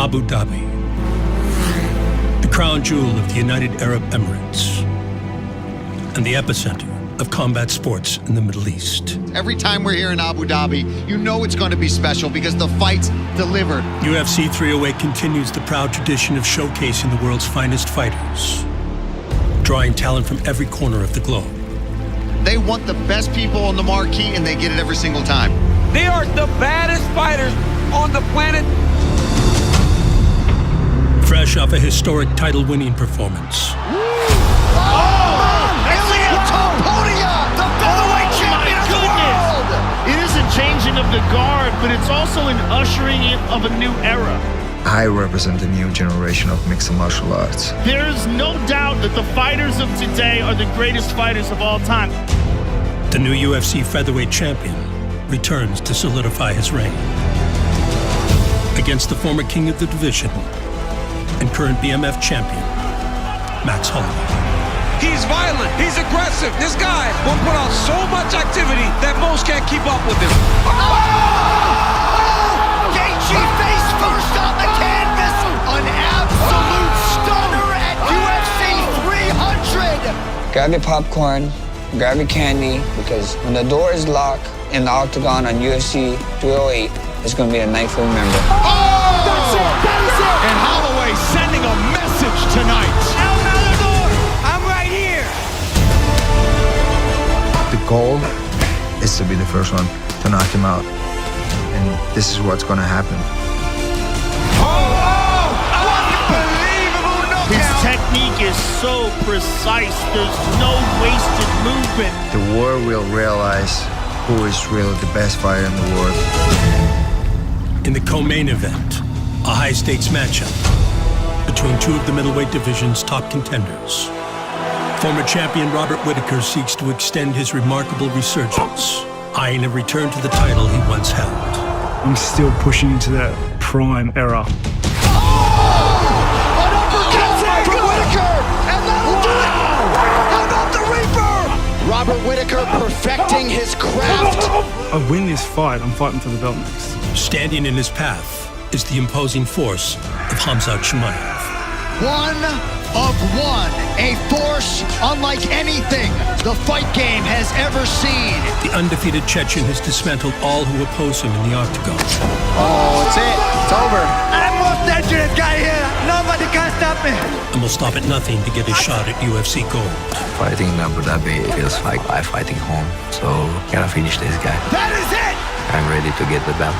Abu Dhabi, the crown jewel of the United Arab Emirates, and the epicenter of combat sports in the Middle East. Every time we're here in Abu Dhabi, you know it's going to be special because the fights delivered. UFC 308 continues the proud tradition of showcasing the world's finest fighters, drawing talent from every corner of the globe. They want the best people on the marquee, and they get it every single time. They are the baddest fighters on the planet. Fresh off a historic title-winning performance. Ilia Topuria, the featherweight champion of the world! It is a changing of the guard, but it's also an ushering in of a new era. I represent a new generation of mixed martial arts. There is no doubt that the fighters of today are the greatest fighters of all time. The new UFC featherweight champion returns to solidify his reign against the former king of the division and current BMF champion, Max Holloway. He's violent. He's aggressive. This guy will put out so much activity that most can't keep up with him. Gaethje face first on the canvas. An absolute stunner at UFC 300. Grab your popcorn, grab your candy, because when the door is locked in the octagon on UFC 308, it's going to be a night to remember. That's it! That is it! And Holloway sending a message tonight. El Matador, I'm right here. The goal is to be the first one to knock him out. And this is what's going to happen. Unbelievable knockout! His technique is so precise. There's no wasted movement. The world will realize who is really the best fighter in the world. In the co-main event, a high-stakes matchup between two of the middleweight division's top contenders. Former champion Robert Whittaker seeks to extend his remarkable resurgence, eyeing a return to the title he once held. I'm still pushing into that prime era. An uppercut from Whittaker, and that'll do it! How about the Reaper? Robert Whittaker perfecting his craft. I win this fight, I'm fighting for the belt next. Standing in his path is the imposing force of Khamzat Chimaev. One of one, a force unlike anything the fight game has ever seen. The undefeated Chechen has dismantled all who oppose him in the octagon. Oh, it's it. It's over. I'm most dangerous guy here. Nobody can stop me. And will stop at nothing to get a shot at UFC gold. Fighting in Abu Dhabi feels like I'm fighting home, so gotta finish this guy. That is it. I'm ready to get the belt.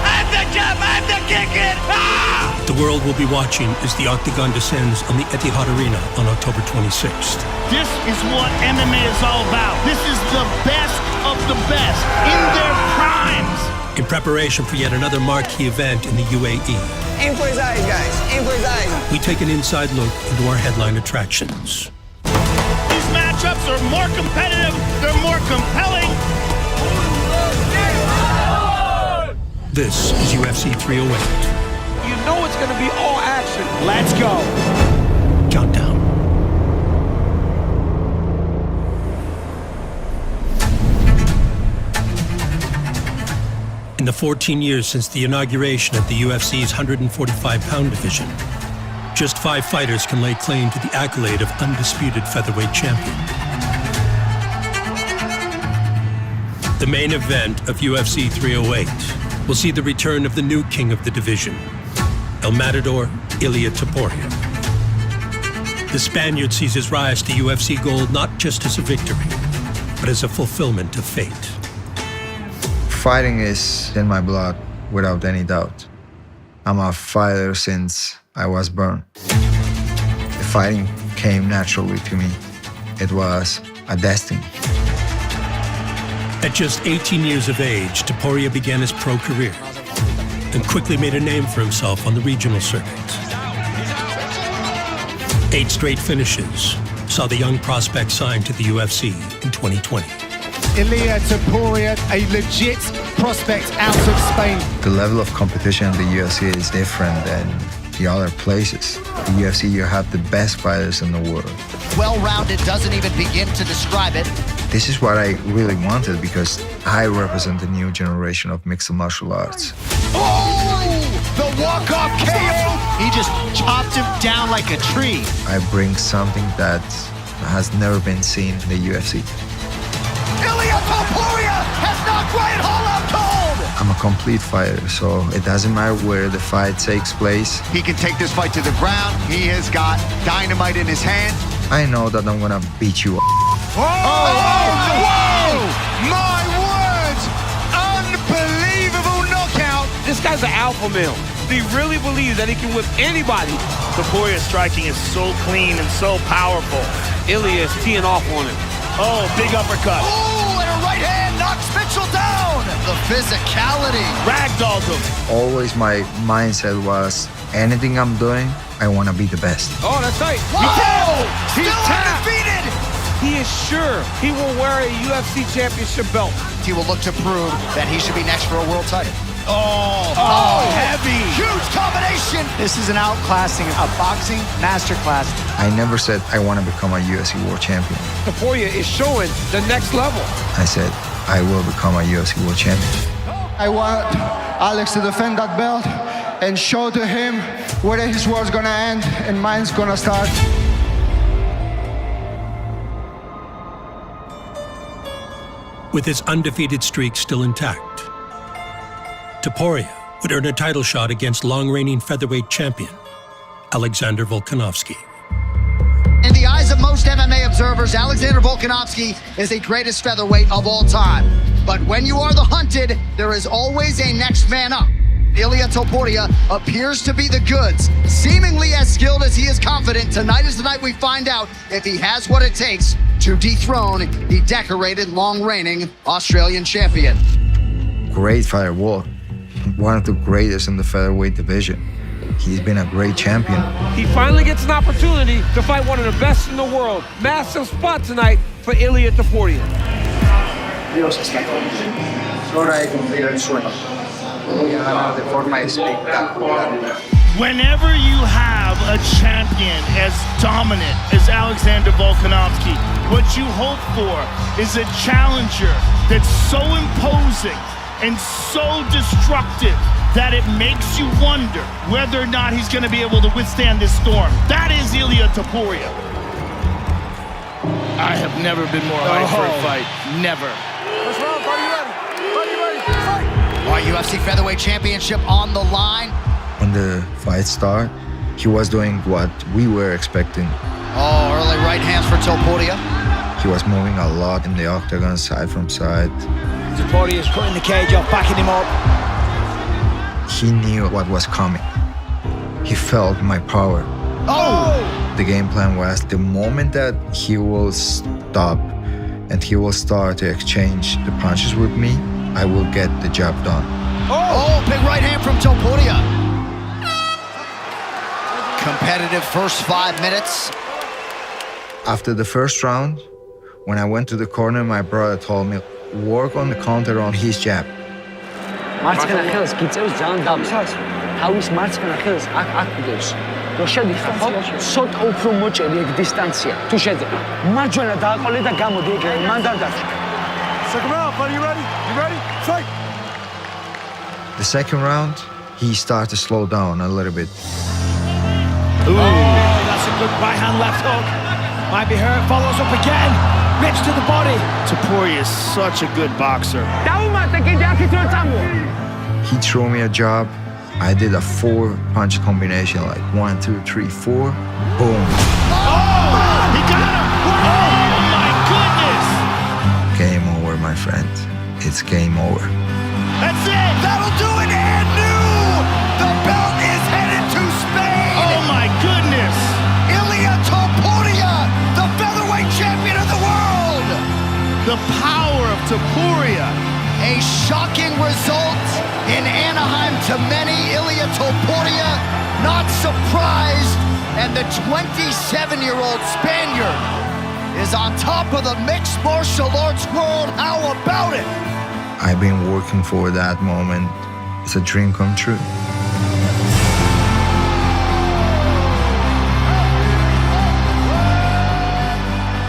I'm the jab, I'm the kicking. Ah! The world will be watching as the octagon descends on the Etihad Arena on October 26th. This is what MMA is all about. This is the best of the best in their primes. In preparation for yet another marquee event in the UAE, Aim for his eyes, guys. Aim for his eyes. we take an inside look into our headline attractions. These matchups are more competitive. They're more compelling. This is UFC 308. You know it's going to be all action. Let's go. Countdown. In the 14 years since the inauguration of the UFC's 145-pound division, just 5 fighters can lay claim to the accolade of undisputed featherweight champion. The main event of UFC 308 will see the return of the new king of the division, El Matador, Ilia Topuria. The Spaniard sees his rise to UFC gold not just as a victory, but as a fulfillment of fate. Fighting is in my blood, without any doubt. I'm a fighter since I was born. The fighting came naturally to me. It was a destiny. At just 18 years of age, Topuria began his pro career and quickly made a name for himself on the regional circuit. 8 straight finishes saw the young prospect signed to the UFC in 2020. Ilia Topuria, a legit prospect out of Spain. The level of competition in the UFC is different than the other places. The UFC, you have the best fighters in the world. Well-rounded doesn't even begin to describe it. This is what I really wanted because I represent a new generation of mixed martial arts. Oh! the walk-off KO. He just chopped him down like a tree. I bring something that has never been seen in the UFC. Ilia Topuria has knocked Ryan Hall out cold. I'm a complete fighter, so it doesn't matter where the fight takes place. He can take this fight to the ground. He has got dynamite in his hand. I know that I'm gonna beat you. Whoa! Whoa! My words! Unbelievable knockout. This guy's an alpha male. He really believes that he can whip anybody. Topuria's striking is so clean and so powerful. Ilia is teeing off on him. Oh, big uppercut. Oh, and a right hand knocks Mitchell down. The physicality. Ragdolled him. Always my mindset was, anything I'm doing, I wanna be the best. Oh, that's right. Whoa! Still undefeated. He is sure he will wear a UFC championship belt. He will look to prove that he should be next for a world title. Heavy. Huge combination. This is an outclassing, a boxing masterclass. I never said I wanna become a UFC world champion. Topuria is showing the next level. I said, I will become a UFC world champion. I want Alex to defend that belt and show to him where his war's gonna end and mine's gonna start. With his undefeated streak still intact, Topuria would earn a title shot against long-reigning featherweight champion Alexander Volkanovski. In the eyes of most MMA observers, Alexander Volkanovski is the greatest featherweight of all time. But when you are the hunted, there is always a next man up. Ilia Topuria appears to be the goods. Seemingly as skilled as he is confident, tonight is the night we find out if he has what it takes to dethrone the decorated, long-reigning Australian champion. Great fighter, Wolf. One of the greatest in the featherweight division. He's been a great champion. He finally gets an opportunity to fight one of the best in the world. Massive spot tonight for Ilia Topuria. Dios está conmigo. Ahora he cumplido el sueño. Voy a ganar de forma espectacular. Whenever you have a champion as dominant as Alexander Volkanovski, what you hope for is a challenger that's so imposing and so destructive that it makes you wonder whether or not he's going to be able to withstand this storm. That is Ilia Topuria. I have never been more hyped for a fight. Never. Our UFC Featherweight Championship on the line. When the fight started, he was doing what we were expecting. Oh, early right hands for Topuria. He was moving a lot in the octagon, side from side. Topuria is cutting the cage off, backing him up. He knew what was coming. He felt my power. Oh! The game plan was the moment that he will stop and he will start to exchange the punches with me, I will get the job done. Oh, big right hand from Topuria. Competitive first 5 minutes. After the first round, when I went to the corner, my brother told me, work on the counter on his jab. მარცხენა ხელს გიწევს ძალიან დამცავს. თავის მარცხენა ხელს აქ გდევს. რომ შედიხარ, ცოტა უფრო მოჭერი ეგ დისტანცია. თუ შეძება. მარჯვენა დააყოლე და გამოდი ეგ მან დადარჩა. Second round, buddy, you ready? You ready? Fight! The second round, he started to slow down a little bit. Ooh, that's a good right hand, left hook. Might be hurt, follows up again. Mitch to the body. Topuria is such a good boxer. He threw me a jab. I did a 4-punch combination, like 1, 2, 3, 4. Boom. Oh! He got him! Oh my goodness! Game over, my friend. It's game over. That's it! That'll do it, and new! The belt is headed to Spain! Oh my goodness! Ilia Topuria, the featherweight champion of the world! The power of Topuria. A shocking result in Anaheim to many. Ilia Topuria not surprised, and the 27-year-old Spaniard is on top of the mixed martial arts world. How about it? I've been working for that moment. It's a dream come true.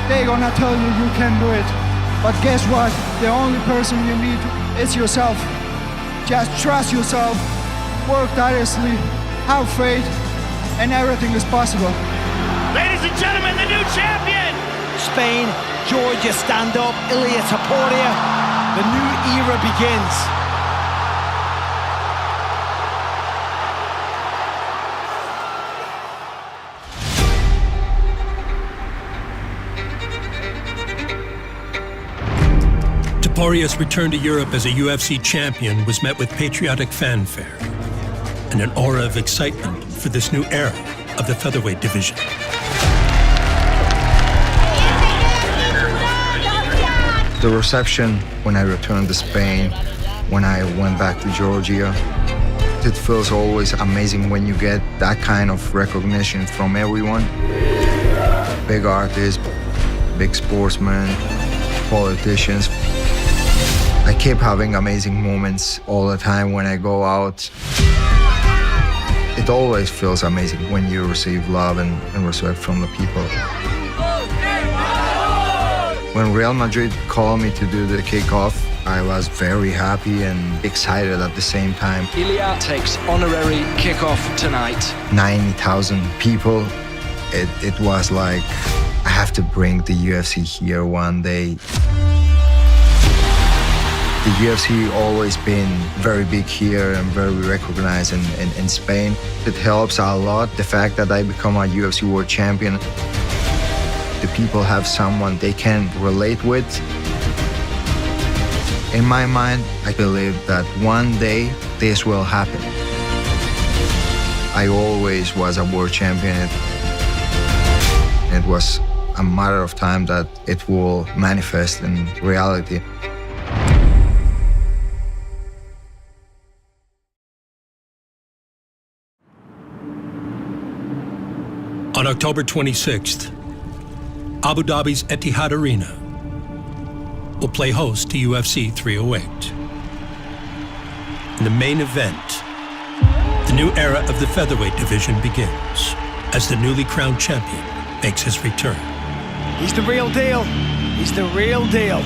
They're gonna tell you you can do it. But guess what? The only person you need is yourself. Just trust yourself work tirelessly, have faith, and everything is possible. Ladies and gentlemen, the new champion! Spain, Georgia, stand up. Ilia Topuria. The new era begins. Topuria's return to Europe as a UFC champion was met with patriotic fanfare and an aura of excitement for this new era of the featherweight division. The reception when I returned to Spain, when I went back to Georgia, it feels always amazing when you get that kind of recognition from everyone. Big artists, big sportsmen, politicians. I keep having amazing moments all the time when I go out. It always feels amazing when you receive love and respect from the people. When Real Madrid called me to do the kickoff, I was very happy and excited at the same time. Ilia takes honorary kickoff tonight. 90,000 people. It was like, I have to bring the UFC here one day. The UFC always been very big here and very recognized in Spain. It helps a lot, the fact that I become a UFC World Champion. The people have someone they can relate with. In my mind, I believe that one day this will happen. I always was a world champion. It was a matter of time that it will manifest in reality. On October 26th, Abu Dhabi's Etihad Arena will play host to UFC 308. In the main event, the new era of the featherweight division begins as the newly crowned champion makes his return. He's the real deal. He's the real deal.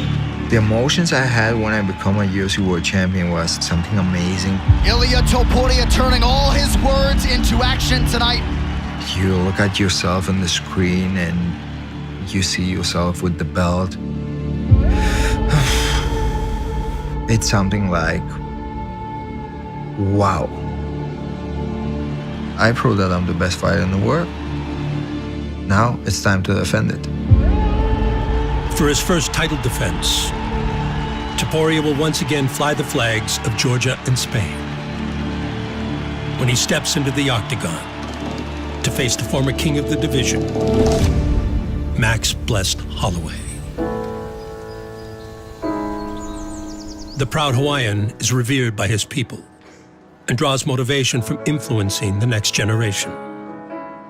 The emotions I had when I became a UFC World Champion was something amazing. Ilia Topuria turning all his words into action tonight. You look at yourself on the screen and you see yourself with the belt. It's something like, wow. I proved that I'm the best fighter in the world. Now it's time to defend it. For his first title defense, Topuria will once again fly the flags of Georgia and Spain when he steps into the octagon to face the former king of the division, Max Holloway. The proud Hawaiian is revered by his people and draws motivation from influencing the next generation.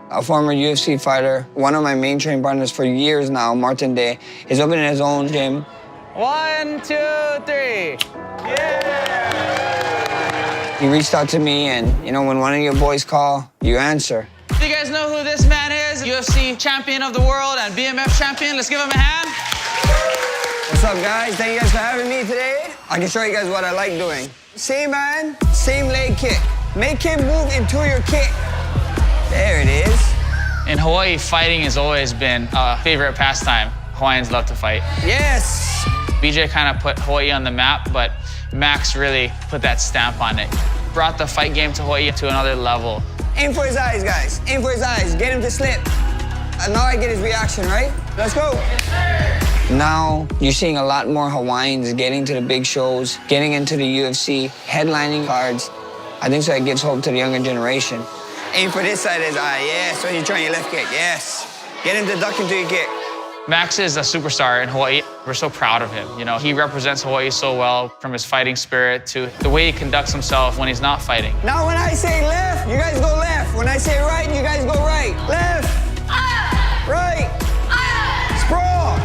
A former UFC fighter, one of my main training partners for years now, Martin Day, is opening his own gym. 1, 2, 3. Yeah! He reached out to me and, you know, when one of your boys call, you answer. Do you guys know who this man is? UFC champion of the world and BMF champion. Let's give him a hand. What's up, guys? Thank you guys for having me today. I can show you guys what I like doing. Same man, same leg kick. Make him move into your kick. There it is. In Hawaii, fighting has always been a favorite pastime. Hawaiians love to fight. Yes! BJ kind of put Hawaii on the map, but Max really put that stamp on it. Brought the fight game to Hawaii to another level. Aim for his eyes, guys. Aim for his eyes. Get him to slip. And now I get his reaction, right? Let's go. Now, you're seeing a lot more Hawaiians getting to the big shows, getting into the UFC, headlining cards. I think so it gives hope to the younger generation. Aim for this side of his eye, yes. When you're trying your left kick, yes. Get him to duck into your kick. Max is a superstar in Hawaii. We're so proud of him. You know, he represents Hawaii so well, from his fighting spirit to the way he conducts himself when he's not fighting. Now when I say left, you guys go left. When I say right, you guys go right. Left, right, sprawl.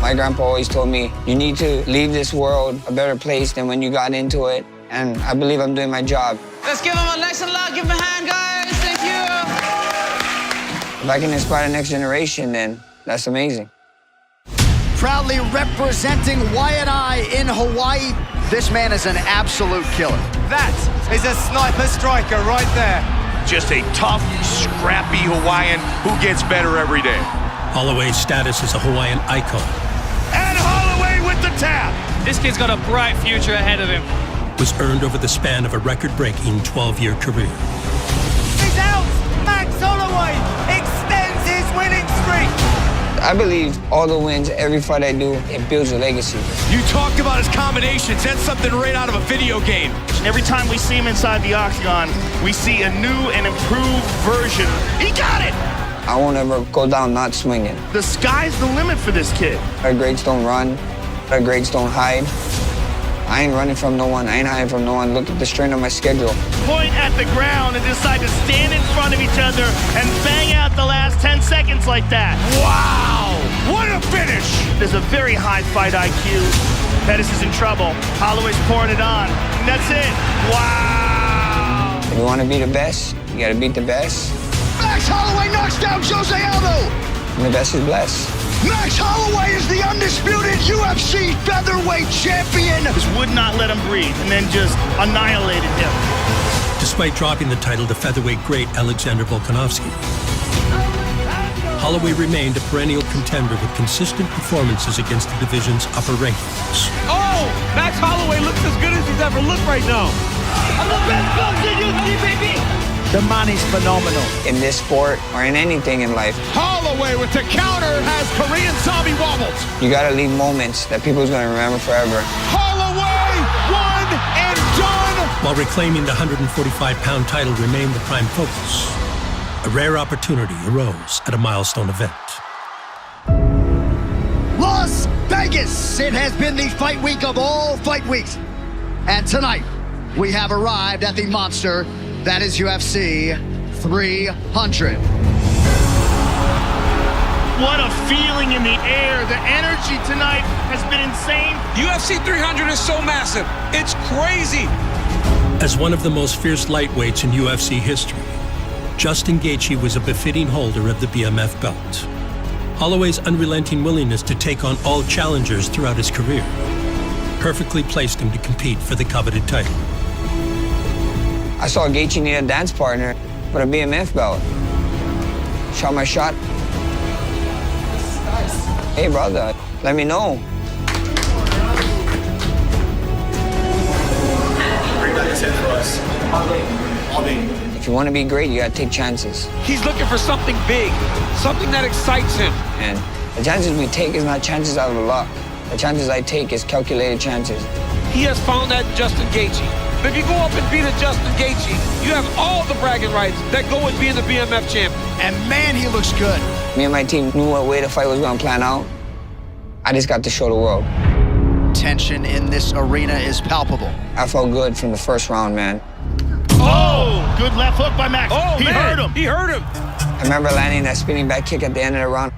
My grandpa always told me, you need to leave this world a better place than when you got into it. And I believe I'm doing my job. Let's give him a nice and loud, give him a hand, guys. Thank you. If I can inspire the next generation, then that's amazing. proudly representing Y&I in Hawaii. This man is an absolute killer. That is a sniper striker right there. Just a tough, scrappy Hawaiian who gets better every day. Holloway's status as a Hawaiian icon And Holloway with the tap. This kid's got a bright future ahead of him. was earned over the span of a record-breaking 12-year career. He's out. Max Holloway extends his winning streak. I believe all the wins, every fight I do, it builds a legacy. You talked about his combinations. That's something right out of a video game. Every time we see him inside the octagon, we see a new and improved version. He got it! I won't ever go down not swinging. The sky's the limit for this kid. Our greats don't run. Our greats don't hide. I ain't running from no one. I ain't hiding from no one. Look at the strain on my schedule. Point at the ground and decide to stand in front of each other and bang out the last 10 seconds like that. Wow! What a finish! There's a very high fight IQ. Pettis is in trouble. Holloway's pouring it on. And that's it. Wow! If you want to be the best, you got to beat the best. Max Holloway knocks down Jose Aldo. And the best is blessed. Max Holloway is the undisputed UFC featherweight champion. Just would not let him breathe and then just annihilated him. Despite dropping the title to featherweight great Alexander Volkanovski, Holloway remained a perennial contender with consistent performances against the division's upper rankings. Oh, Max Holloway looks as good as he's ever looked right now. I'm the best box in UFC, baby. The man is phenomenal. In this sport or in anything in life, Holloway with the counter has Korean zombie wobbles. you got to leave moments that people's going to remember forever. Holloway, one and done. While reclaiming the 145-pound title remained the prime focus, a rare opportunity arose at a milestone event. Las Vegas. It has been the fight week of all fight weeks. And tonight, we have arrived at the monster that is UFC 300. What a feeling in the air. The energy tonight has been insane. UFC 300 is so massive. It's crazy. As one of the most fierce lightweights in UFC history, Justin Gaethje was a befitting holder of the BMF belt. Holloway's unrelenting willingness to take on all challengers throughout his career perfectly placed him to compete for the coveted title. I saw Gaethje need a dance partner with a BMF belt. Shot my shot. Hey, brother, let me know. Bring back his head for us. All day. If you want to be great, you got to take chances. He's looking for something big, something that excites him. And the chances we take is not chances out of luck. The chances I take is calculated chances. He has found that Justin Gaethje. If you go up and beat a Justin Gaethje, you have all the bragging rights that go with being the BMF champion. And man, he looks good. Me and my team knew what way the fight was going to plan out. I just got to show the world. Tension in this arena is palpable. I felt good from the first round, man. Oh, good left hook by Max. Oh, He man, hurt him. he hurt him. I remember landing that spinning back kick at the end of the round.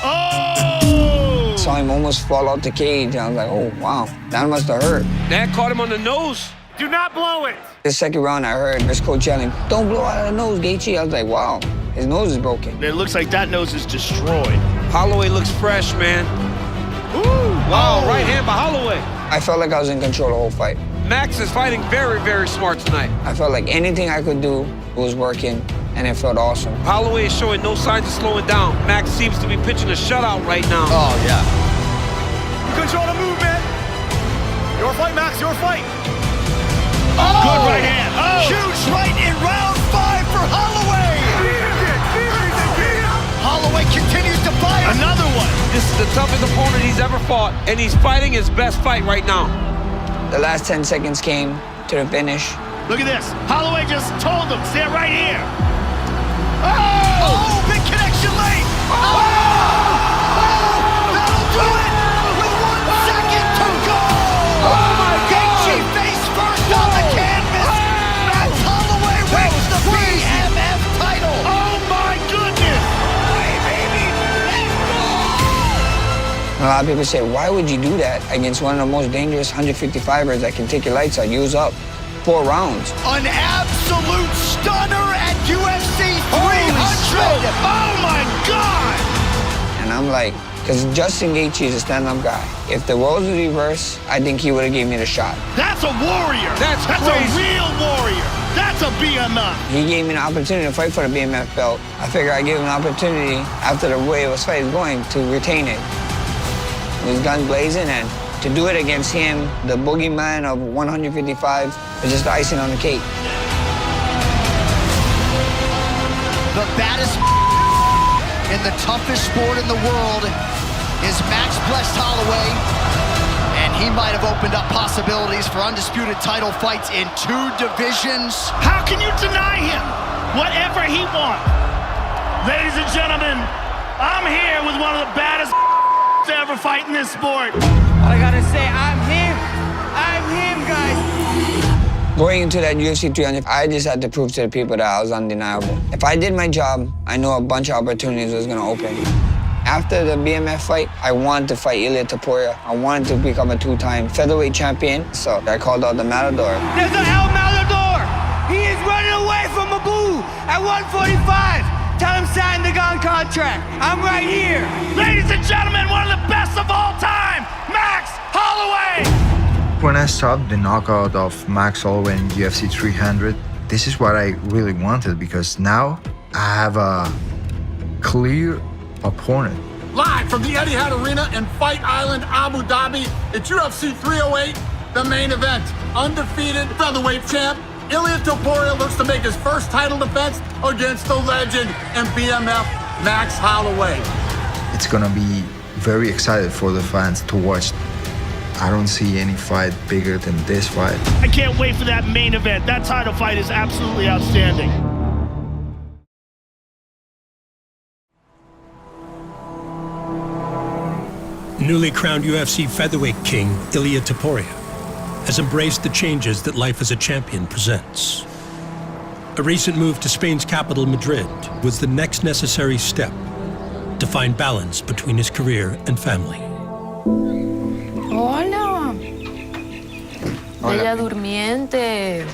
Oh! Saw him almost fall out the cage. I was like, oh, wow, that must have hurt. That caught him on the nose. Do not blow it. The second round, I heard his coach yelling, don't blow out of the nose, Gaethje. I was like, wow, his nose is broken. It looks like that nose is destroyed. Holloway looks fresh, man. Ooh! Wow, right hand by Holloway. I felt like I was in control the whole fight. Max is fighting very, very smart tonight. I felt like anything I could do was working, and it felt awesome. Holloway is showing no signs of slowing down. Max seems to be pitching a shutout right now. Oh, yeah. You control the movement. Your fight, Max, your fight. Oh! Good right hand. Oh! Huge right in round 5 for Holloway. Holloway continues to fire. Another one. This is the toughest opponent he's ever fought, and he's fighting his best fight right now. The last 10 seconds came to the finish. Look at this. Holloway just told him, stand right here. Oh, big connection late. Oh, that'll do it with 1 second to go. Oh, my Gaethje face first on the canvas. Max Holloway wins the BMF title. Oh, my goodness. A lot of people say, why would you do that against one of the most dangerous 155ers that can take your lights out? Use up 4 rounds. An absolute stunner at UFC 300. Oh, my God. And I'm like, Because Justin Gaethje is a stand-up guy. If the roles were reversed, I think he would have given me the shot. That's a warrior. That's a real warrior. That's a BMF. He gave me an opportunity to fight for the BMF belt. I figured I'd give him an opportunity after the way his fight is going to retain it. His gun blazing, and to do it against him, the boogeyman of 155, is just the icing on the cake. The baddest in the toughest sport in the world is Max Holloway, and he might have opened up possibilities for undisputed title fights in 2 divisions. How can you deny him whatever he wants? Ladies and gentlemen, I'm here with one of the baddest to ever fight in this sport. I gotta say, I'm him, guys. Going into that UFC 300, I just had to prove to the people that I was undeniable. If I did my job, I knew a bunch of opportunities was gonna open. After the BMF fight, I wanted to fight Ilia Topuria. I wanted to become a 2-time featherweight champion, so I called out the Matador. There's an El Matador. He is running away from Abu at 145. Tell him sign the gun contract. I'm right here. Ladies and gentlemen, one of the best of all time, Max Holloway. When I saw the knockout of Max Holloway in UFC 300, this is what I really wanted, because now I have a clear opponent. Live from the Etihad Arena in Fight Island, Abu Dhabi, it's UFC 308, the main event. Undefeated featherweight champ, Ilia Topuria looks to make his first title defense against the legend in BMF, Max Holloway. It's gonna be very excited for the fans to watch. I don't see any fight bigger than this fight. I can't wait for that main event. That title fight is absolutely outstanding. Newly crowned UFC featherweight king Ilia Topuria has embraced the changes that life as a champion presents. A recent move to Spain's capital, Madrid, was the next necessary step to find balance between his career and family. Hola. Bella durmiente.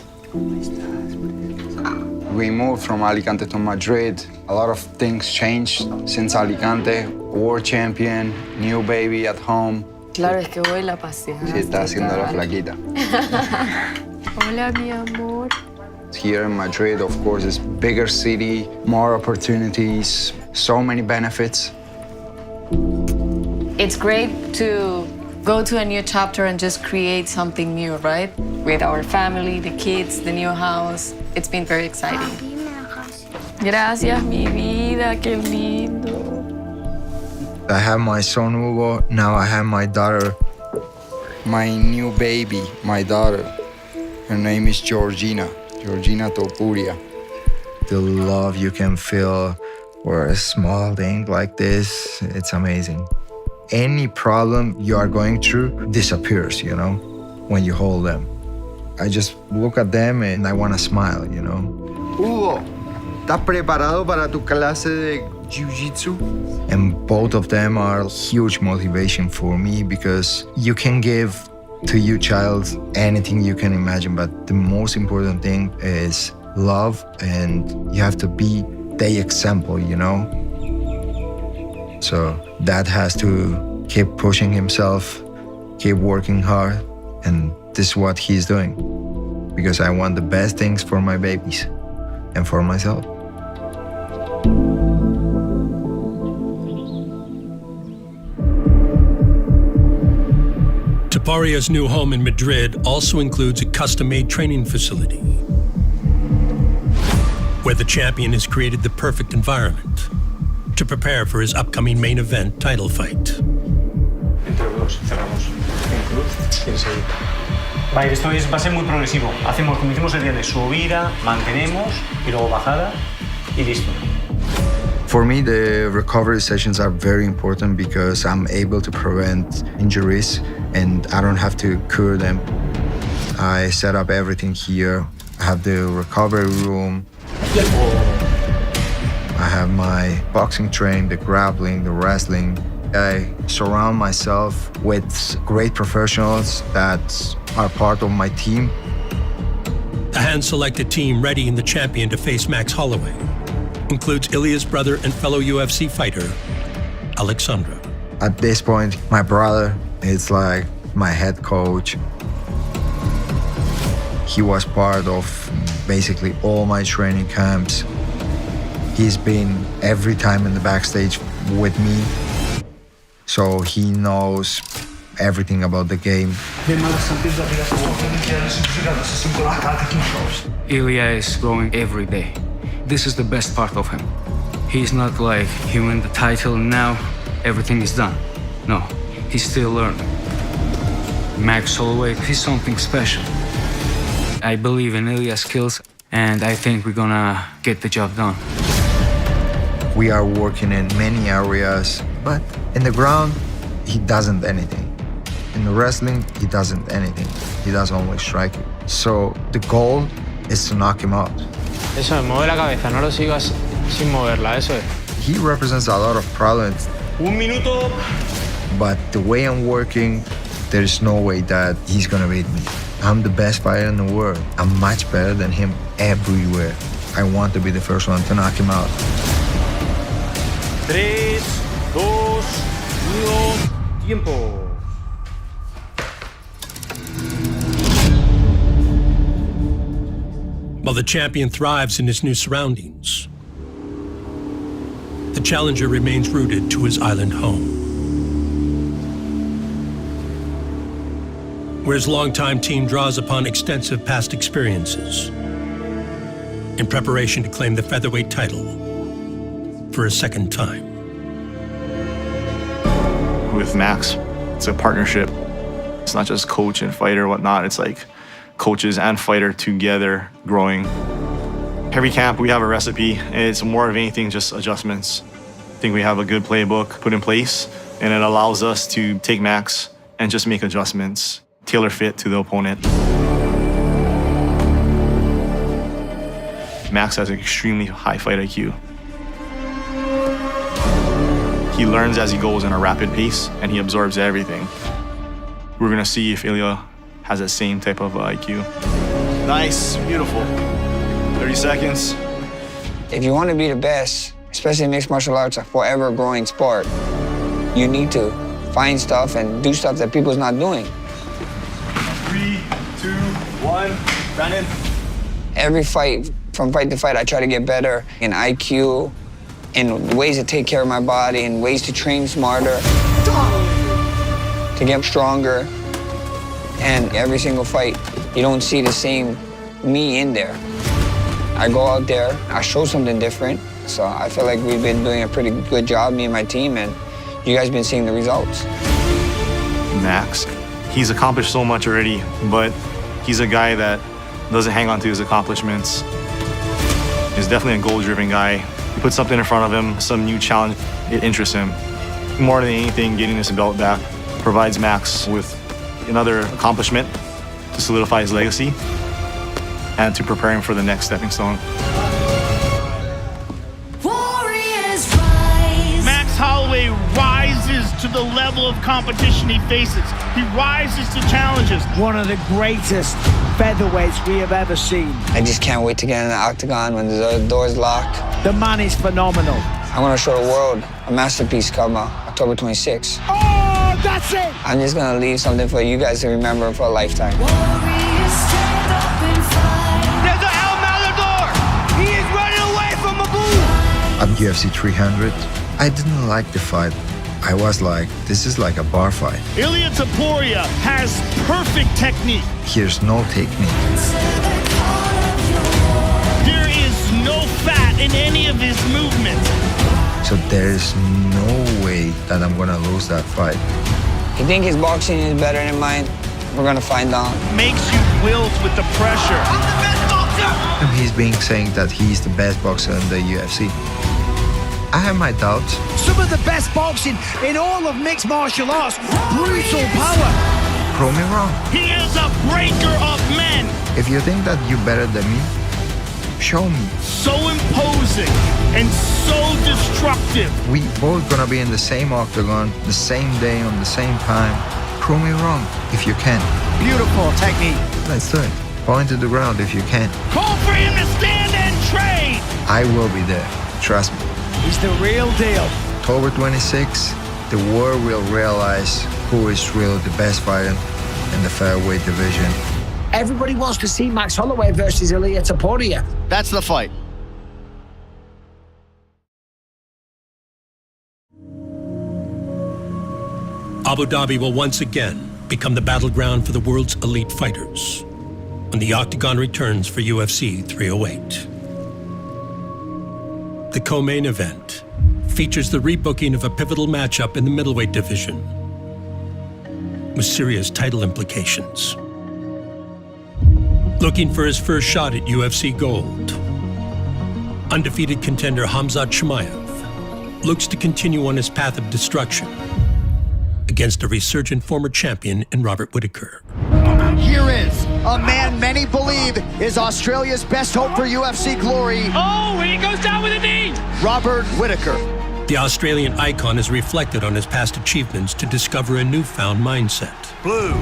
We moved from Alicante to Madrid. A lot of things changed since Alicante. World champion, new baby at home. Claro, es que hoy la paseaste. Sí, está haciendo la flaquita. Hola, mi amor. Here in Madrid, of course, it's bigger city, more opportunities, so many benefits. It's great to go to a new chapter and just create something new, right? With our family, the kids, the new house. It's been very exciting. Gracias, mi vida, qué lindo. I have my son Hugo, now I have my daughter. My new baby, my daughter. Her name is Georgina Topuria. The love you can feel for a small thing like this, it's amazing. Any problem you are going through disappears, you know, when you hold them. I just look at them and I want to smile, you know. Hugo, ¿estás preparado para tu clase de jiu-jitsu? And both of them are huge motivation for me, because you can give to your child anything you can imagine, but the most important thing is love, and you have to be the example, you know? So Dad has to keep pushing himself, keep working hard, and this is what he's doing, because I want the best things for my babies and for myself. Topuria's new home in Madrid also includes a custom-made training facility where the champion has created the perfect environment to prepare for his upcoming main event title fight. Vale, esto va a ser muy progresivo. Hacemos, como hicimos el día de subida, mantenemos y luego bajada y listo. For me, the recovery sessions are very important because I'm able to prevent injuries and I don't have to cure them. I set up everything here. I have the recovery room. I have my boxing train, the grappling, the wrestling. I surround myself with great professionals that are part of my team. The hand-selected team readying the champion to face Max Holloway includes Ilia's brother and fellow UFC fighter, Alexandra. At this point, my brother is like my head coach. He was part of basically all my training camps. He's been every time in the backstage with me, so he knows everything about the game. Ilia is growing every day. This is the best part of him. He's not like he won the title and now everything is done. No, he's still learning. Max Holloway, he's something special. I believe in Ilia's skills and I think we're gonna get the job done. We are working in many areas, but in the ground, he doesn't anything. In the wrestling, he doesn't anything. He does only striking. So the goal is to knock him out. Eso, mueve la cabeza, no lo sigas sin moverla, eso es. He represents a lot of problems. Un minuto. But the way I'm working, there's no way that he's gonna beat me. I'm the best fighter in the world. I'm much better than him everywhere. I want to be the first one to knock him out. 3, 2, 1, tiempo. While the champion thrives in his new surroundings, the challenger remains rooted to his island home, where his longtime team draws upon extensive past experiences in preparation to claim the featherweight title for a second time. With Max, it's a partnership. It's not just coach and fighter or whatnot. It's like coaches and fighter together growing. Every camp we have a recipe, and it's more of anything just adjustments. I think we have a good playbook put in place, and it allows us to take Max and just make adjustments, tailor fit to the opponent. Max has an extremely high fight IQ. He learns as he goes in a rapid pace, and he absorbs everything. We're gonna see if Ilia has that same type of IQ. Nice, beautiful. 30 seconds. If you want to be the best, especially mixed martial arts, a forever growing sport, you need to find stuff and do stuff that people's not doing. 3, 2, 1, Brandon. Every fight, from fight to fight, I try to get better in IQ, in ways to take care of my body, in ways to train smarter, to get stronger. And every single fight, you don't see the same me in there. I go out there, I show something different. So I feel like we've been doing a pretty good job, me and my team, and you guys been seeing the results. Max, he's accomplished so much already, but he's a guy that doesn't hang on to his accomplishments. He's definitely a goal-driven guy. You put something in front of him, some new challenge, it interests him. More than anything, getting this belt back provides Max with another accomplishment to solidify his legacy and to prepare him for the next stepping stone. Max Holloway rises to the level of competition he faces. He rises to challenges. One of the greatest featherweights we have ever seen. I just can't wait to get in the octagon when the door's locked. The man is phenomenal. I want to show the world a masterpiece come October 26th. Oh, that's it! I'm just going to leave something for you guys to remember for a lifetime. There's a El Matador! He is running away from a bull! At UFC 300, I didn't like the fight. I was like, this is like a bar fight. Ilia Topuria has perfect technique. Here's no technique. There is no fat in any of his movements. So there's no way that I'm gonna lose that fight. You think his boxing is better than mine? We're gonna find out. Makes you wilt with the pressure. I'm the best boxer! And he's being saying that he's the best boxer in the UFC. I have my doubts. Some of the best boxing in all of mixed martial arts. Brutal power. Prove me wrong. He is a breaker of men. If you think that you're better than me, show me. So imposing and so destructive. We both gonna be in the same octagon, the same day, on the same time. Prove me wrong if you can. Beautiful technique. Let's do it. Point to the ground if you can. Call for him to stand and trade. I will be there. Trust me. He's the real deal. October 26th, the world will realize who is really the best fighter in the featherweight division. Everybody wants to see Max Holloway versus Ilia Topuria. That's the fight. Abu Dhabi will once again become the battleground for the world's elite fighters when the octagon returns for UFC 308. The co-main event features the rebooking of a pivotal matchup in the middleweight division with serious title implications. Looking for his first shot at UFC gold, undefeated contender Khamzat Chimaev looks to continue on his path of destruction against a resurgent former champion in Robert Whittaker. Here is a man many believe is Australia's best hope for UFC glory. Oh, and he goes down with a knee! Robert Whittaker. The Australian icon has reflected on his past achievements to discover a newfound mindset. Blue.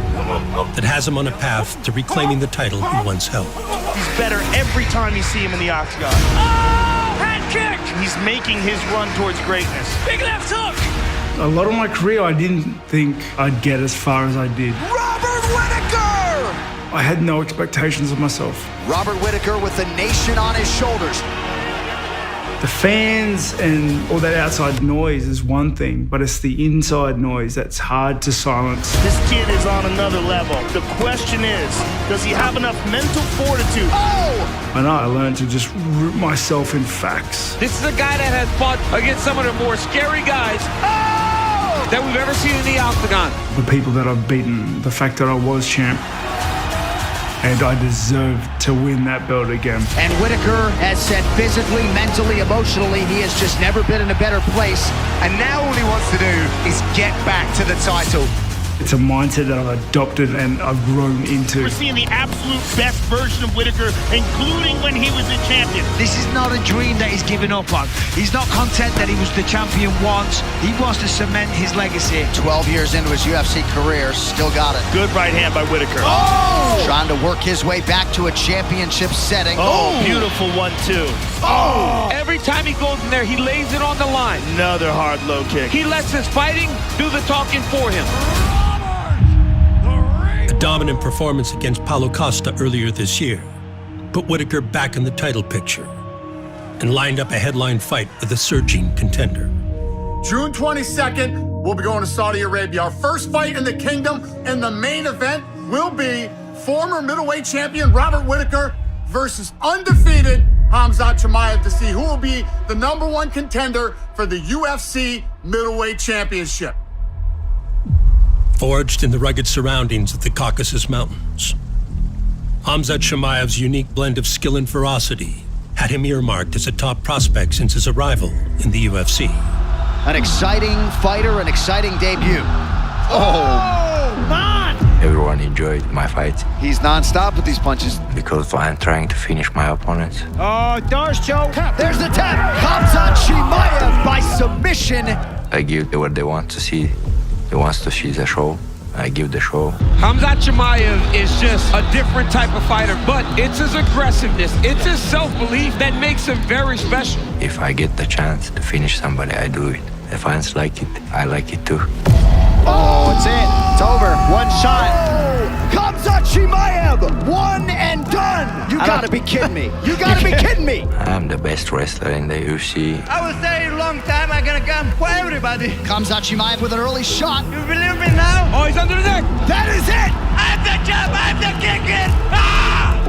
That has him on a path to reclaiming the title he once held. He's better every time you see him in the octagon. Oh, head kick! He's making his run towards greatness. Big left hook! A lot of my career, I didn't think I'd get as far as I did. Robert Whittaker! I had no expectations of myself. Robert Whittaker with the nation on his shoulders. The fans and all that outside noise is one thing, but it's the inside noise that's hard to silence. This kid is on another level. The question is, does he have enough mental fortitude? Oh! I know I learned to just root myself in facts. This is a guy that has fought against some of the more scary guys that we've ever seen in the octagon. The people that I've beaten, the fact that I was champ, and I deserve to win that belt again. And Whittaker has said physically, mentally, emotionally, he has just never been in a better place. And now all he wants to do is get back to the title. It's a mindset that I've adopted and I've grown into. We're seeing the absolute best version of Whittaker, including when he was a champion. This is not a dream that he's given up on. He's not content that he was the champion once. He wants to cement his legacy. 12 years into his UFC career, still got it. Good right hand by Whittaker. Oh! Trying to work his way back to a championship setting. Oh, beautiful 1-2. Oh! Every time he goes in there, he lays it on the line. Another hard low kick. He lets his fighting do the talking for him. A dominant performance against Paulo Costa earlier this year put Whittaker back in the title picture and lined up a headline fight with a surging contender. June 22nd, we'll be going to Saudi Arabia. Our first fight in the kingdom, and the main event will be former middleweight champion Robert Whittaker versus undefeated Khamzat Chimaev to see who will be the #1 contender for the UFC middleweight championship. Forged in the rugged surroundings of the Caucasus Mountains, Khamzat Chimaev's unique blend of skill and ferocity had him earmarked as a top prospect since his arrival in the UFC. An exciting fighter, an exciting debut. Oh, man! Everyone enjoyed my fight He's non-stop with these punches. because I'm trying to finish my opponents. Oh, doors, Joe. There's the tap. Khamzat Chimaev by submission. I give what they want to see. They want to see the show. I give the show. Khamzat Chimaev is just a different type of fighter, but it's his aggressiveness, it's his self-belief that makes him very special. If I get the chance to finish somebody, I do it. The fans like it. I like it too. Oh, it's it. It's over. One shot. Khamzat Chimaev, one and done. You gotta be kidding me. You gotta be kidding me. I'm the best wrestler in the UFC. I was saying a long time I'm gonna come for everybody. Khamzat Chimaev with an early shot. You believe me now? Oh, he's under the neck. That is it. I'm the champ, I'm the king. Ah!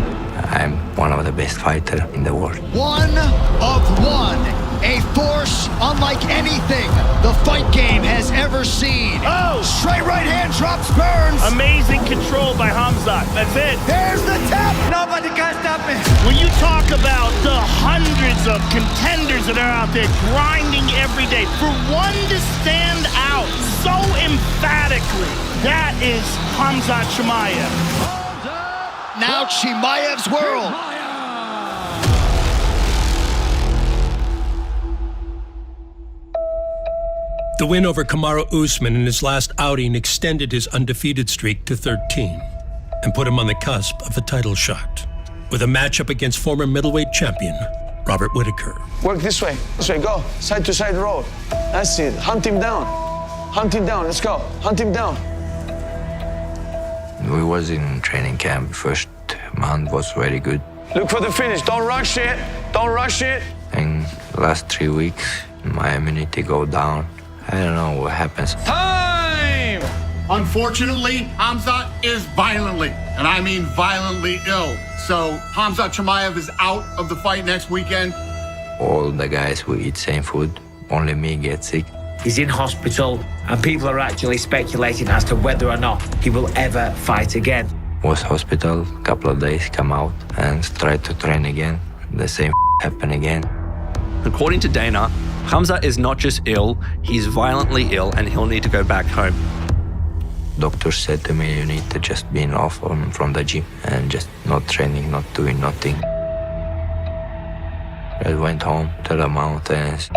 I'm one of the best fighters in the world. One of one. A force unlike anything the fight game has ever seen. Oh! Straight right hand drops Burns. Amazing control by Khamzat. That's it. There's the tap. Nobody can stop me. When you talk about the hundreds of contenders that are out there grinding every day, for one to stand out so emphatically, that is Khamzat Chimaev. Now Chimaev's world. The win over Kamaru Usman in his last outing extended his undefeated streak to 13 and put him on the cusp of a title shot with a matchup against former middleweight champion Robert Whittaker. Work this way, go. Side to side roll. That's it, hunt him down. Hunt him down, let's go. Hunt him down. We was in training camp. First month was very good. Look for the finish, don't rush it. Don't rush it. And last 3 weeks, my immunity go down. I don't know what happens. Time! Unfortunately, Khamzat is violently, and I mean violently ill. So Khamzat Chimaev is out of the fight next weekend. All the guys who eat same food, only me get sick. He's in hospital, and people are actually speculating as to whether or not he will ever fight again. Was hospital, couple of days, come out and tried to train again. The same happen again. According to Dana, Khamzat is not just ill, he's violently ill and he'll need to go back home. Doctor said to me, you need to just be off from the gym and just not training, not doing nothing. I went home to the mountains.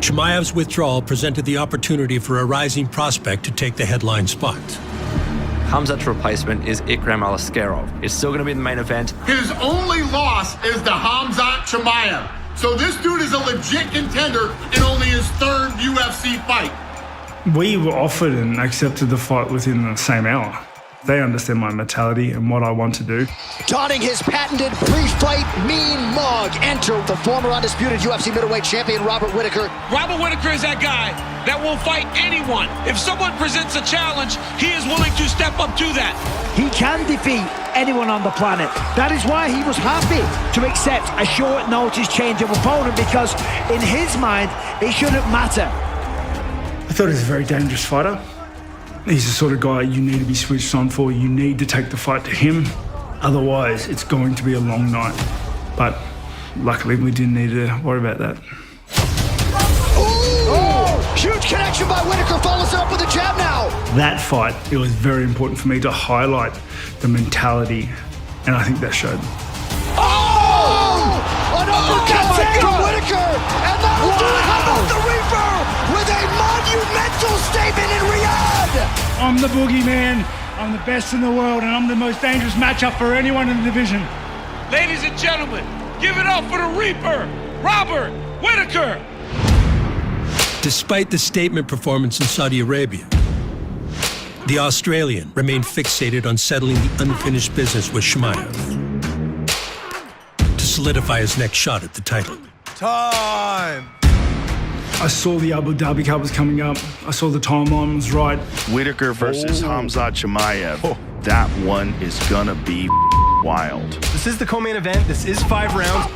Chimaev's withdrawal presented the opportunity for a rising prospect to take the headline spot. Khamzat's replacement is Ikram Alaskarov. It's still going to be the main event. His only loss is to Khamzat Chimaev. So this dude is a legit contender in only his third UFC fight. We were offered and accepted the fight within the same hour. They understand my mentality and what I want to do. Donning his patented pre-fight mean mug. Enter the former undisputed UFC middleweight champion, Robert Whittaker. Robert Whittaker is that guy that will fight anyone. If someone presents a challenge, he is willing to step up to that. He can defeat anyone on the planet. That is why he was happy to accept a short notice change of opponent, because in his mind, it shouldn't matter. I thought he was a very dangerous fighter. He's the sort of guy you need to be switched on for. You need to take the fight to him. Otherwise, it's going to be a long night. But luckily, we didn't need to worry about that. Ooh! Huge connection by Whittaker. Follows it up with a jab now. That fight, it was very important for me to highlight the mentality, and I think that showed. Oh! An uppercut from Whittaker! And that'll do it! How about the Reaper with a monumental statement in Riyadh? I'm the boogeyman, I'm the best in the world, and I'm the most dangerous matchup for anyone in the division. Ladies and gentlemen, give it up for the Reaper, Robert Whittaker. Despite the statement performance in Saudi Arabia, the Australian remained fixated on settling the unfinished business with Chimaev to solidify his next shot at the title. Time! I saw the Abu Dhabi Cup was coming up. I saw the timeline was right. Whittaker versus Khamzat Chimaev. That one is gonna be wild. This is the co-main event. This is 5 rounds.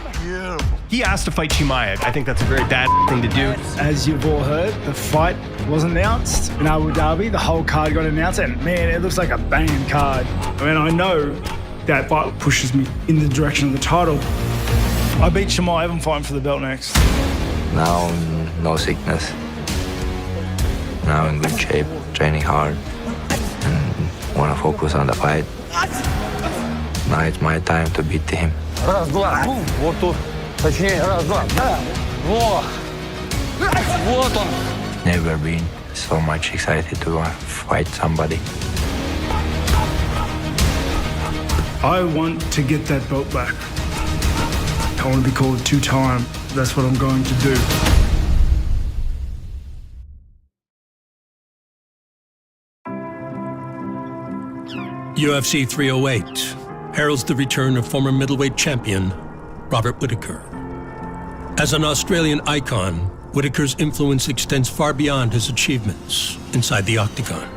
He asked to fight Chimaev. I think that's a very bad thing to do. As you've all heard, the fight was announced in Abu Dhabi. The whole card got announced, and man, it looks like a banging card. I mean, I know that fight pushes me in the direction of the title. I beat Chimaev. I'm fighting for the belt next. Now, no sickness. Now in good shape, training hard, and want to focus on the fight. Now it's my time to beat him. Раз, два, вот тут. Точнее, раз, два. Во! Вот он. Never been so much excited to fight somebody. I want to get that belt back. I want to be called 2-time. That's what I'm going to do. UFC 308 heralds the return of former middleweight champion Robert Whittaker. As an Australian icon, Whittaker's influence extends far beyond his achievements inside the octagon,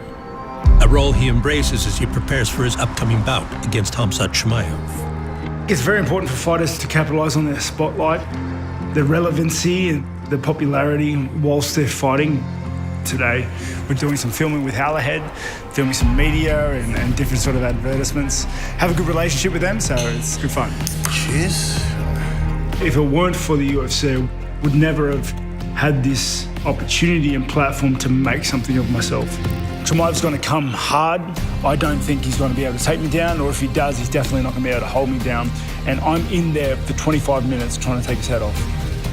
a role he embraces as he prepares for his upcoming bout against Khamzat Chimaev. It's very important for fighters to capitalize on their spotlight, their relevancy and their popularity whilst they're fighting. Today, we're doing some filming with Halahead, filming some media and different sort of advertisements. Have a good relationship with them, so it's good fun. Cheers. If it weren't for the UFC, I would never have had this opportunity and platform to make something of myself. Chimaev's going to come hard. I don't think he's going to be able to take me down, or if he does, he's definitely not going to be able to hold me down. And I'm in there for 25 minutes trying to take his head off.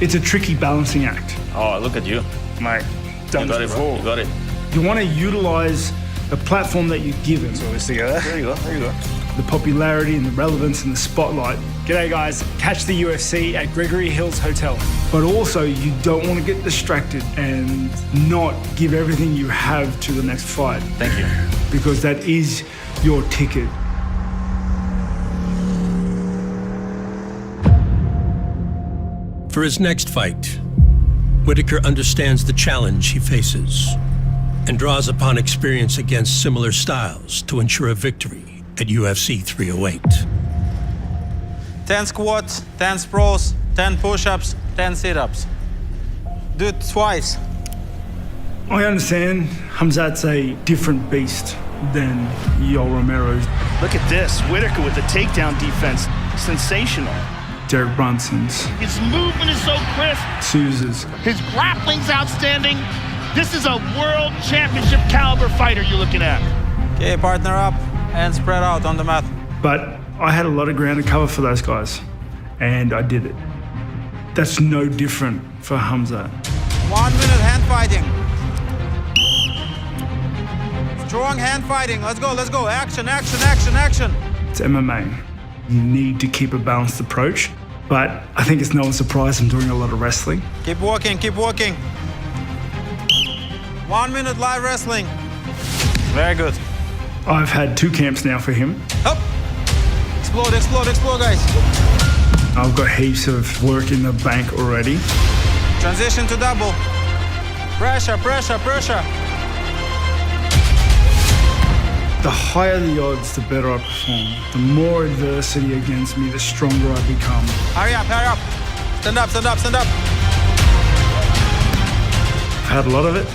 It's a tricky balancing act. Oh, look at you. Mate, you got it, bro. You got it. You want to utilize the platform that you're given. So let's together. There you go. There you go. the popularity and the relevance and the spotlight. G'day guys, catch the UFC at Gregory Hills Hotel. But also you don't want to get distracted and not give everything you have to the next fight. Thank you. Because that is your ticket. For his next fight, Whittaker understands the challenge he faces and draws upon experience against similar styles to ensure a victory at UFC 308. 10 squats, 10 sprawls, 10 push-ups, 10 sit-ups. Do it twice. I understand Khamzat's a different beast than Yoel Romero. Look at this, Whittaker with the takedown defense, sensational. Derek Brunson's. His movement is so crisp. Sousa's. His grappling's outstanding. This is a world championship caliber fighter you're looking at. Okay, partner up and spread out on the mat. But I had a lot of ground to cover for those guys, and I did it. That's no different for Khamzat. 1 minute hand fighting. Strong hand fighting. Let's go, let's go. Action, action, action, action. It's MMA. You need to keep a balanced approach, but I think it's no one's surprise I'm doing a lot of wrestling. Keep walking, keep walking. 1 minute live wrestling. Very good. I've had 2 camps now for him. Up. Explode, explode, explode, guys. I've got heaps of work in the bank already. Transition to double. Pressure, pressure, pressure. The higher the odds, the better I perform. The more adversity against me, the stronger I become. Hurry up, hurry up. Stand up, stand up, stand up. I've had a lot of it,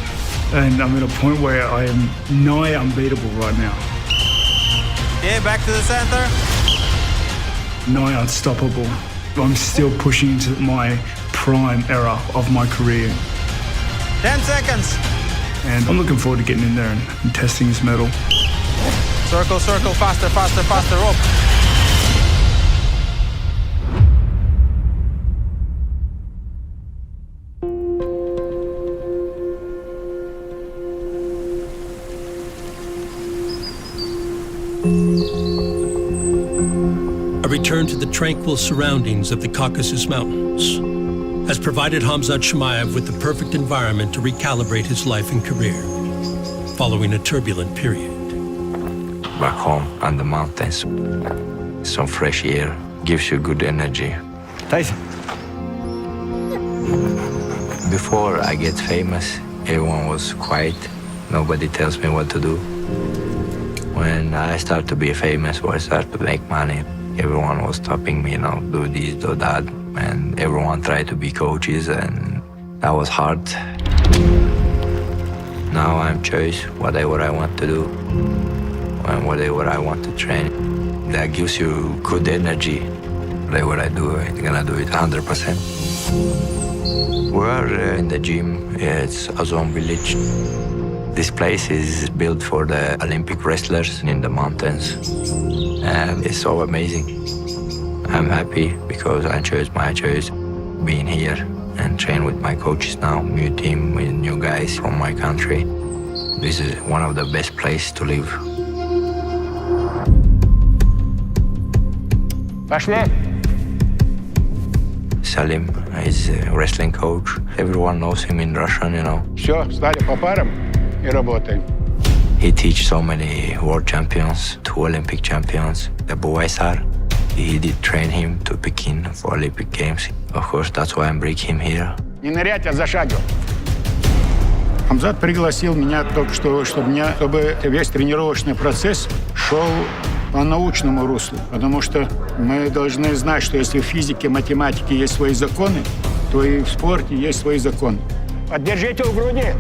and I'm at a point where I am nigh unbeatable right now. Okay, back to the center. Nigh unstoppable. I'm still pushing into my prime era of my career. 10 seconds. And I'm looking forward to getting in there and testing this medal. Circle, circle, faster, faster, faster, up. A return to the tranquil surroundings of the Caucasus Mountains has provided Khamzat Chimaev with the perfect environment to recalibrate his life and career following a turbulent period. Back home on the mountains, some fresh air gives you good energy. Tyson. Before I get famous, everyone was quiet. Nobody tells me what to do. When I start to be famous or I start to make money, everyone was stopping me, do this, do that. And everyone tried to be coaches, and that was hard. Now I'm choice whatever I want to do and whatever I want to train. That gives you good energy. Whatever I do, I'm gonna do it 100%. We're in the gym. It's a zone village. This place is built for the Olympic wrestlers in the mountains, and it's so amazing. I'm happy because I chose my choice, being here and train with my coaches now, new team with new guys from my country. This is one of the best places to live. Salim is a wrestling coach. Everyone knows him in Russian, Все, стали по парам и работаем. He teaches so many world champions, 2 Olympic champions. The boys are. He did train him to Pekin for Olympic Games. Of course, that's why I bring him here. Не нырять, а зашагивать. Кhamzat пригласил меня только что, чтобы весь тренировочный процесс шел по научному руслу. Потому что мы должны знать, что если в физике, математике есть свои законы, то и в спорте есть свои законы. Поддержите у груди.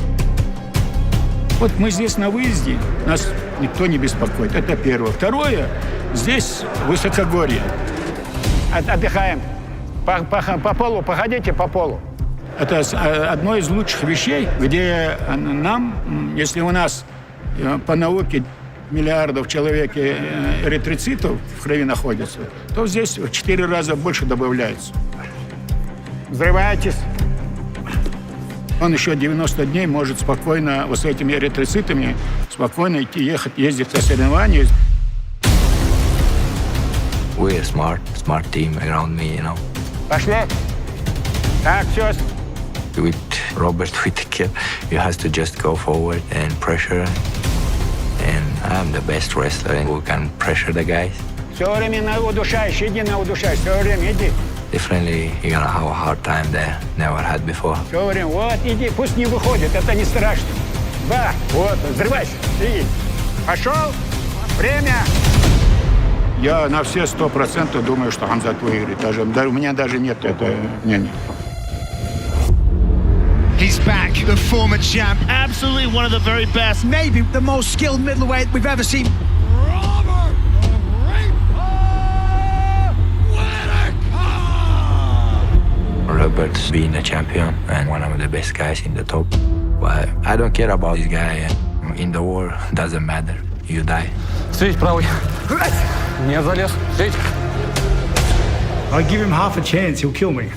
Вот мы здесь на выезде, нас никто не беспокоит. Это первое. Второе, здесь высокогорье. Отдыхаем. По полу, походите по полу. Это одно из лучших вещей, где нам, если у нас по науке миллиардов человек эритроцитов в крови находится, то здесь в 4 раза больше добавляется. Взрывайтесь. Он еще 90 дней может спокойно, вот с этими эритроцитами, спокойно идти, ехать, ездить на соревнования. We're a smart team around me, you know. Пошли. Так, все. With Robert Whittaker, you have to just go forward and pressure. And I'm the best wrestler who can pressure the guys. Все время на удушаешь, иди на удушаешь, все время иди. Definitely, you're gonna have a hard time there. Never had before. Все время, вот, иди, пусть не выходит, это не страшно. Да, вот, взрывайся, иди. Пошел, время. Я на все 100% думаю, что Khamzat выиграет. Даже, у меня даже нет этого мнения. He's back, the former champ. Absolutely one of the very best. Maybe the most skilled middleweight we've ever seen. Robert Whittaker! Robert's been a champion and one of the best guys in the top. But I don't care about this guy. In the war, doesn't matter. You die. Сидеть правый. Не залез. Сидеть. I give him half a chance, he'll kill me.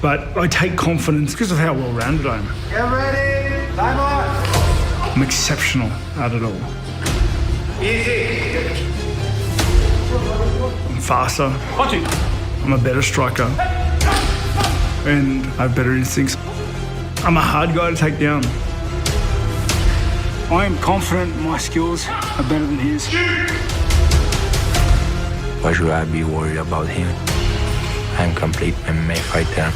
But I take confidence because of how well-rounded I am. Get ready. Time on. I'm exceptional at it all. Easy. I'm faster. I'm a better striker. And I have better instincts. I'm a hard guy to take down. I am confident my skills are better than his. Why should I be worried about him? I'm a complete MMA fighter.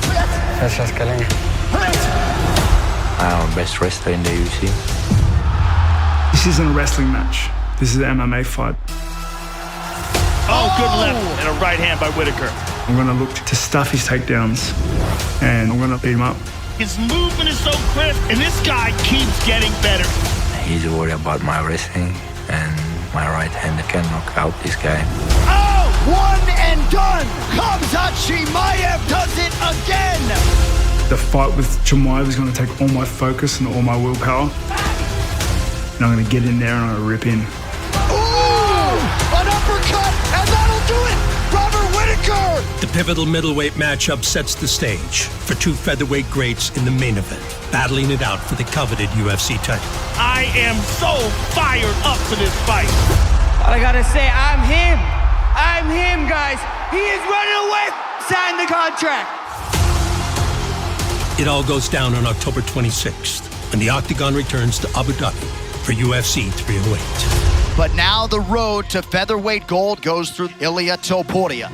I'm the best wrestler in the UFC. This isn't a wrestling match. This is an MMA fight. Oh, good left and a right hand by Whittaker. I'm going to look to stuff his takedowns, and I'm going to beat him up. His movement is so crisp, and this guy keeps getting better. He's worried about my wrestling, and my right hand can knock out this guy. Oh, one and done. Khamzat Chimaev does it again. The fight with Chimaev is going to take all my focus and all my willpower. And I'm going to get in there and I'm going to rip in. Ooh, an uppercut, and that'll do it. Robert Whittaker. The pivotal middleweight matchup sets the stage for two featherweight greats in the main event, battling it out for the coveted UFC title. I am so fired up for this fight. All I gotta say, I'm him. I'm him, guys. He is running away. Sign the contract. It all goes down on October 26th when the Octagon returns to Abu Dhabi for UFC 308. But now the road to featherweight gold goes through Ilia Topuria.